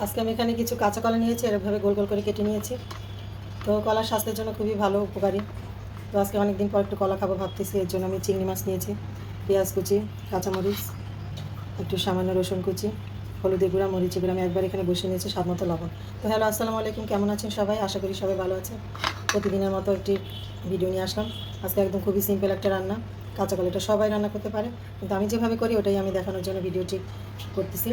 আজকে আমি এখানে কিছু কাঁচা কলা নিয়েছি, এরকমভাবে গোল গোল করে কেটে নিয়েছি। তো কলা স্বাস্থ্যের জন্য খুবই ভালো, উপকারী। তো আজকে অনেক দিন পর একটু কলা খাবো ভাবতেছি, এর জন্য আমি চিংড়ি মাছ নিয়েছি, পেঁয়াজ কুচি, কাঁচামরিচ, একটু সামান্য রসুন কুচি, হলুদের গুঁড়া, মরিচের গুঁড়া আমি একবার এখানে বসিয়ে নিয়েছি, স্বাদ মতো লবণ। তো হ্যালো, আসসালামু আলাইকুম, কেমন আছেন সবাই? আশা করি সবাই ভালো আছেন। প্রতিদিনের মতো একটি ভিডিও নিয়ে আসলাম। আজকে একদম খুবই সিম্পল একটা রান্না। কাঁচা কলাটা সবাই রান্না করতে পারে, কিন্তু আমি যেভাবে করি ওটাই আমি দেখানোর জন্য ভিডিওটি করতেছি।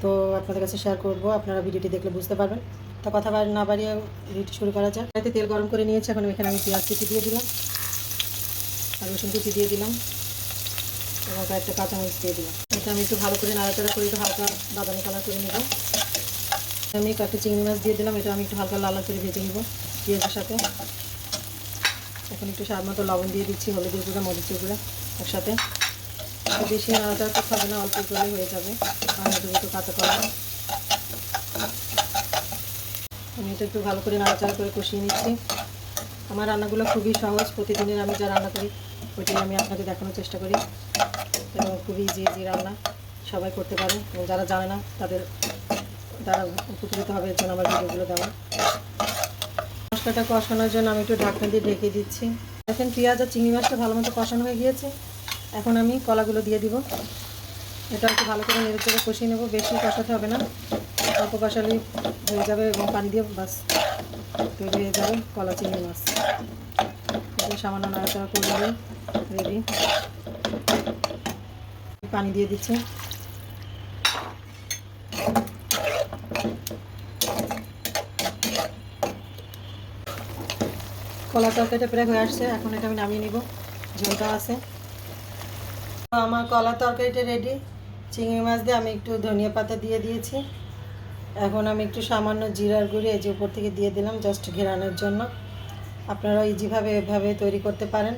তো আপনাদের কাছে শেয়ার করব, আপনারা ভিডিওটি দেখলে বুঝতে পারবেন। তো কথা না বাড়িয়ে ভিডিওটি শুরু করা যাক। এতে তেল গরম করে নিয়েছি, এখন এখানে আমি পেঁয়াজ কুচি দিয়ে দিলাম আর রসুন কুচি দিয়ে দিলাম এবং কয়েকটা কাঁচামরিচ দিয়ে দিলাম। এটা আমি একটু ভালো করে নাড়াচাড়া করে একটু হালকা বাদামি কালার করে নেব। আমি কয়েকটা চিংড়ি মাছ দিয়ে দিলাম, এটা আমি একটু হালকা লাল করে ভেজে নেব পেঁয়াজের সাথে। এখন একটু স্বাদ মতো লবণ দিয়ে দিচ্ছি, হলুদের গুঁড়া, মরিচের গুঁড়া একসাথে। বেশি নাড়াচাড়া করতে হবে না, অল্প করলেই হয়ে যাবে, কারণ একটু কাঁচা কলা। আমি এটা একটু ভালো করে নাড়াচাড়া করে কষিয়ে নিচ্ছি। আমার রান্নাগুলো খুবই সহজ, প্রতিদিনের আমি যা রান্না করি ওইটাই আমি আপনাকে দেখানোর চেষ্টা করি, এবং খুবই ইজি রান্না, সবাই করতে পারে, এবং যারা জানে না তাদের দ্বারা উপকৃত হবে এর জন্য আমার ভিডিওগুলো দেওয়া। মশলাটা কষানোর জন্য আমি একটু ঢাকনা দিয়ে ঢেকে দিচ্ছি। দেখেন পেঁয়াজ আর চিংড়ি মাছটা ভালো মতো কষানো হয়ে গিয়েছে। এখন আমি কলাগুলো দিয়ে দিব, এটা একটু ভালো করে নেড়ে চেড়ে কষিয়ে নেব, বেশি কষাতে হবে না, অল্প কষালেই হয়ে যাবে, এবং পানি দিয়ে বাস তৈরি হয়ে যাবে কলা চিংড়ি মাছ। এটা সামান্য নাড়াচাড়া করলে রেডি। পানি দিয়ে দিচ্ছি। কলা তরকারিটা প্রায় হয়ে আসছে, এখন এটা আমি নামিয়ে নিব, ঝোলটা আছে। আমার কলা তরকারিটা রেডি। চিংড়ি মাছ দিয়ে আমি একটু ধনিয়া পাতা দিয়ে দিয়েছি। এখন আমি একটু সামান্য জিরার গুঁড়ি এই যে উপর থেকে দিয়ে দিলাম, জাস্ট ঘেরানোর জন্য। আপনারা ইজিভাবে এভাবে তৈরি করতে পারেন,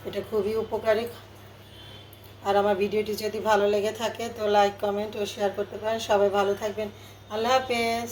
এটা খুবই উপকারী। আর আমার ভিডিওটি যদি ভালো লেগে থাকে তো লাইক, কমেন্ট ও শেয়ার করতে পারেন। সবাই ভালো থাকবেন। আল্লাহ হাফেজ।